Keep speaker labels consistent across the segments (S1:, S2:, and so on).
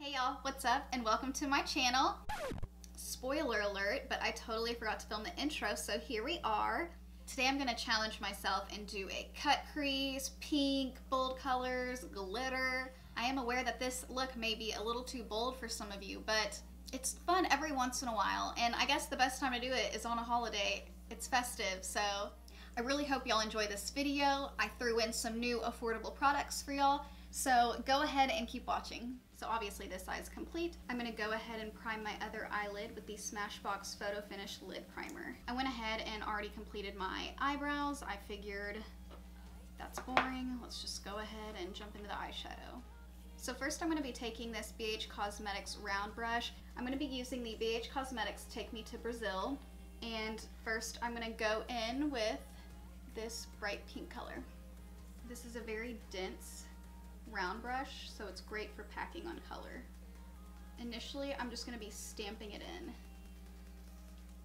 S1: Hey y'all, what's up and welcome to my channel. Spoiler alert, but I totally forgot to film the intro, so here we are. Today I'm gonna challenge myself and do a cut crease, pink, bold colors, glitter. I am aware that this look may be a little too bold for some of you, but it's fun every once in a while, and I guess the best time to do it is on a holiday. It's festive, so I really hope y'all enjoy this video. I threw in some new affordable products for y'all, so go ahead and keep watching. So obviously this eye is complete. I'm gonna go ahead and prime my other eyelid with the Smashbox Photo Finish Lid Primer. I went ahead and already completed my eyebrows. I figured that's boring. Let's just go ahead and jump into the eyeshadow. So first I'm gonna be taking this BH Cosmetics round brush. I'm gonna be using the BH Cosmetics Take Me to Brazil. And first I'm gonna go in with this bright pink color. This is a very dense round brush, so it's great for packing on color. Initially, I'm just gonna be stamping it in.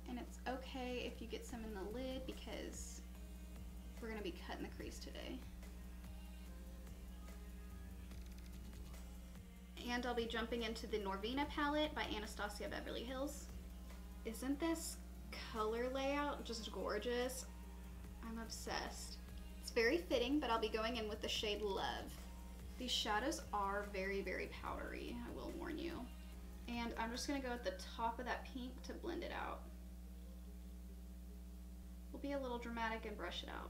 S1: And it's okay if you get some in the lid because we're gonna be cutting the crease today. And I'll be jumping into the Norvina palette by Anastasia Beverly Hills. Isn't this color layout just gorgeous? I'm obsessed. It's very fitting, but I'll be going in with the shade Love. These shadows are very, very powdery, I will warn you. And I'm just gonna go at the top of that pink to blend it out. We'll be a little dramatic and brush it out.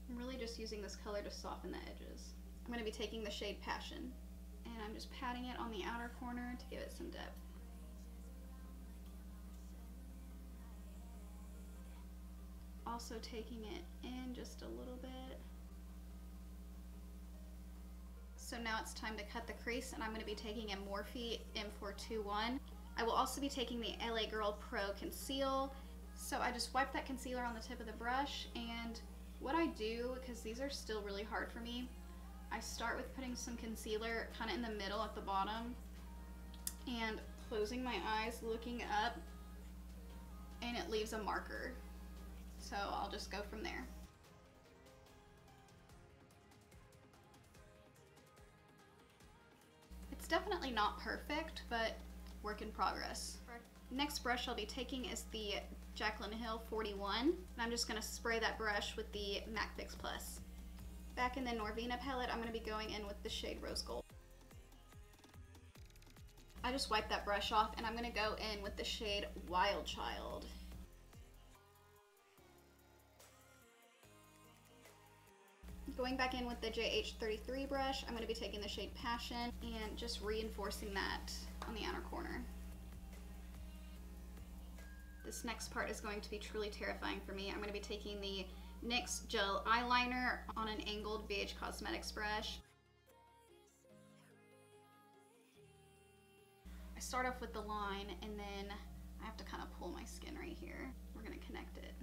S1: I'm really just using this color to soften the edges. I'm gonna be taking the shade Passion, and I'm just patting it on the outer corner to give it some depth. Also taking it in just a little bit. So now it's time to cut the crease, and I'm going to be taking a Morphe M421. I will also be taking the LA Girl Pro Conceal. So I just wipe that concealer on the tip of the brush, and what I do, because these are still really hard for me, I start with putting some concealer kind of in the middle at the bottom and closing my eyes, looking up, and it leaves a marker. So I'll just go from there. It's definitely not perfect, but work in progress. Next brush I'll be taking is the Jaclyn Hill 41, and I'm just going to spray that brush with the MAC Fix Plus. Back in the Norvina palette, I'm going to be going in with the shade Rose Gold. I just wiped that brush off, and I'm going to go in with the shade Wild Child. Going back in with the JH33 brush, I'm going to be taking the shade Passion and just reinforcing that on the outer corner. This next part is going to be truly terrifying for me. I'm going to be taking the NYX Gel Eyeliner on an angled BH Cosmetics brush. I start off with the line, and then I have to kind of pull my skin right here. We're going to connect it.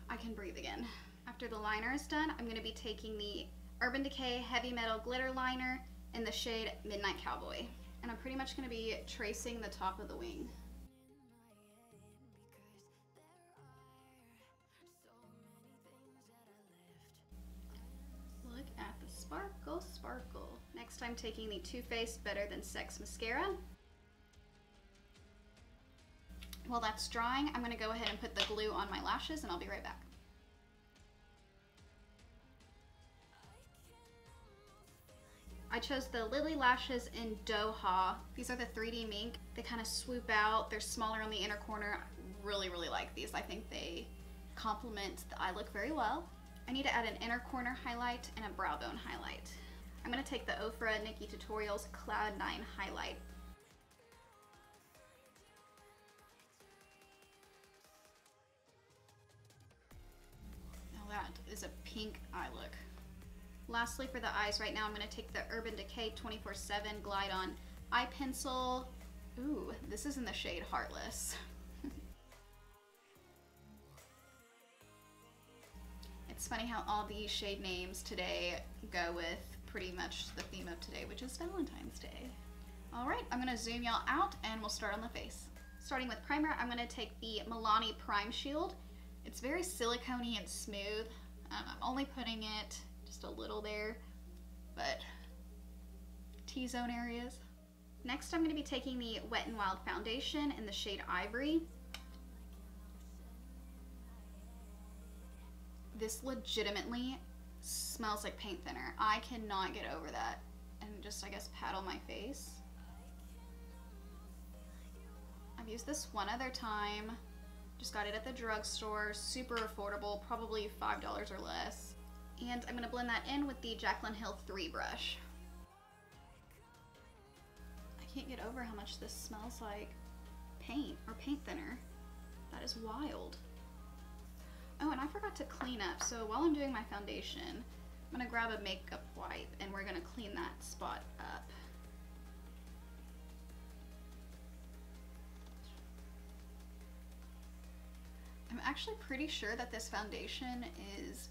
S1: I can breathe again. After the liner is done, I'm going to be taking the Urban Decay Heavy Metal Glitter Liner in the shade Midnight Cowboy. And I'm pretty much going to be tracing the top of the wing. Look at the sparkle, sparkle. Next I'm taking the Too Faced Better Than Sex Mascara. While that's drying, I'm going to go ahead and put the glue on my lashes, and I'll be right back. I chose the Lilly lashes in Doha. These are the 3D mink. They kind of swoop out. They're smaller on the inner corner. I really, really like these. I think they complement the eye look very well. I need to add an inner corner highlight and a brow bone highlight. I'm going to take the Ofra Nikki Tutorials Cloud 9 highlight. That is a pink eye look. Lastly, for the eyes right now, I'm going to take the Urban Decay 24/7 Glide On Eye Pencil. Ooh, this is in the shade Heartless. It's funny how all these shade names today go with pretty much the theme of today, which is Valentine's Day. Alright, I'm going to zoom y'all out and we'll start on the face. Starting with primer, I'm going to take the Milani Prime Shield. It's very silicone-y and smooth. I'm only putting it just a little there, but T-zone areas. Next, I'm going to be taking the Wet n Wild foundation in the shade Ivory. This legitimately smells like paint thinner. I cannot get over that. And just, I guess, pat on my face. I've used this one other time. Just got it at the drugstore. Super affordable, probably $5 or less. And I'm going to blend that in with the Jaclyn Hill 3 brush. I can't get over how much this smells like paint or paint thinner. That is wild. Oh, and I forgot to clean up. So while I'm doing my foundation, I'm gonna grab a makeup wipe and we're gonna clean that spot up. I'm actually pretty sure that this foundation is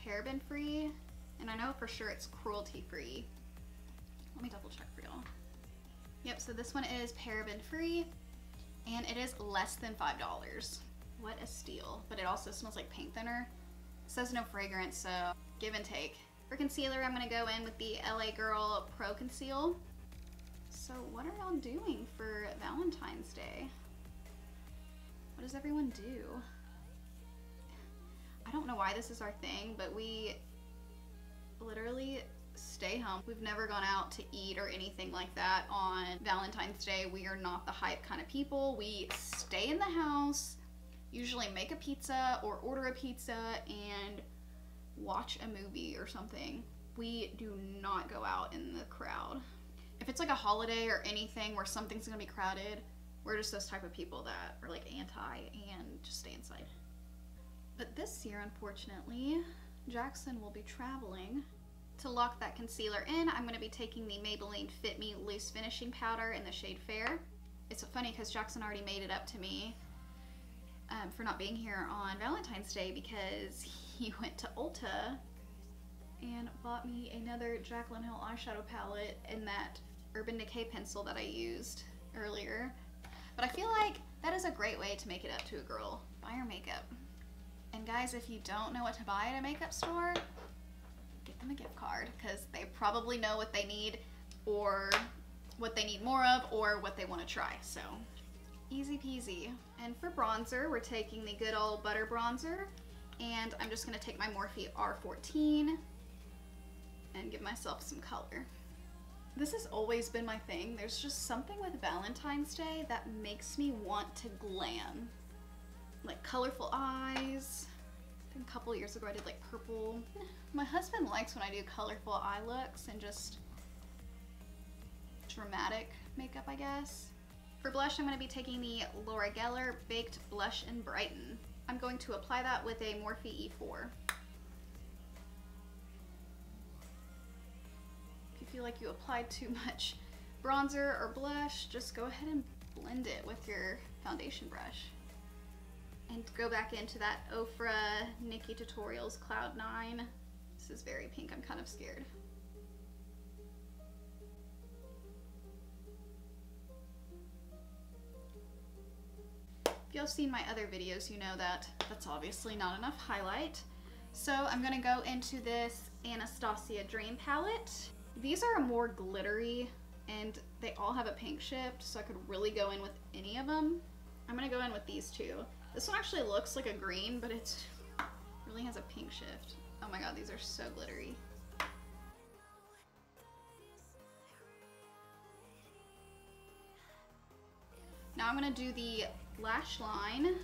S1: paraben free, and I know for sure it's cruelty free. Let me double check for y'all. Yep, so this one is paraben free and it is less than $5. What a steal. But it also smells like paint thinner. It says no fragrance, so give and take. For concealer, I'm gonna go in with the LA Girl Pro Conceal. So what are y'all doing for Valentine's Day? What does everyone do? I don't know why this is our thing, but we literally stay home. We've never gone out to eat or anything like that on Valentine's Day. We are not the hype kind of people. We stay in the house, usually make a pizza or order a pizza and watch a movie or something. We do not go out in the crowd. If it's like a holiday or anything where something's gonna be crowded, we're just those type of people that are like anti and just stay inside. But this year, unfortunately, Jackson will be traveling. To lock that concealer in, I'm going to be taking the Maybelline Fit Me Loose Finishing Powder in the shade Fair. It's funny because Jackson already made it up to me for not being here on Valentine's Day because he went to Ulta and bought me another Jaclyn Hill eyeshadow palette in that Urban Decay pencil that I used earlier. But I feel like that is a great way to make it up to a girl. Buy her makeup. And guys, if you don't know what to buy at a makeup store, get them a gift card because they probably know what they need or what they need more of or what they want to try. So easy peasy. And for bronzer, we're taking the good old butter bronzer, and I'm just going to take my Morphe R14 and give myself some color. This has always been my thing. There's just something with Valentine's Day that makes me want to glam. Like colorful eyes. I think a couple years ago I did like purple. My husband likes when I do colorful eye looks and just dramatic makeup, I guess. For blush, I'm going to be taking the Laura Geller Baked Blush and Brighten. I'm going to apply that with a Morphe E4. If you feel like you applied too much bronzer or blush, just go ahead and blend it with your foundation brush. And go back into that Ofra Nikki Tutorials Cloud 9. This is very pink, I'm kind of scared. If y'all seen my other videos, you know that that's obviously not enough highlight. So I'm gonna go into this Anastasia Dream Palette. These are more glittery and they all have a pink shift, so I could really go in with any of them. I'm gonna go in with these two. This one actually looks like a green, but it really has a pink shift. Oh my god, these are so glittery. Now I'm going to do the lash line,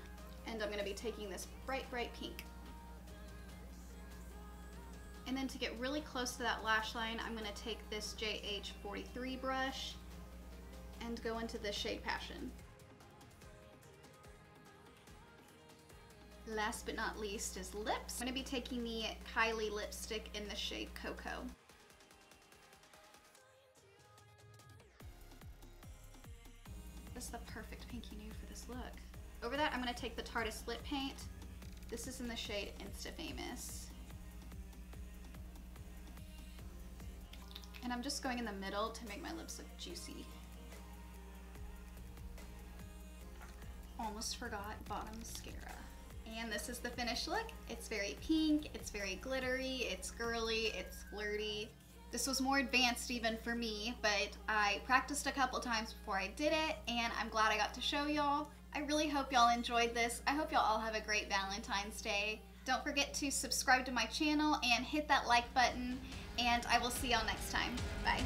S1: and I'm going to be taking this bright, bright pink. And then to get really close to that lash line, I'm going to take this JH43 brush and go into the shade Passion. Last but not least is lips. I'm going to be taking the Kylie lipstick in the shade Cocoa. This is the perfect pinky nude for this look. Over that, I'm going to take the Tarte's lip paint. This is in the shade Insta Famous. And I'm just going in the middle to make my lips look juicy. Almost forgot bottom mascara. And this is the finished look. It's very pink, it's very glittery, it's girly, it's flirty. This was more advanced even for me, but I practiced a couple times before I did it, and I'm glad I got to show y'all. I really hope y'all enjoyed this. I hope y'all all have a great Valentine's Day. Don't forget to subscribe to my channel and hit that like button, and I will see y'all next time. Bye.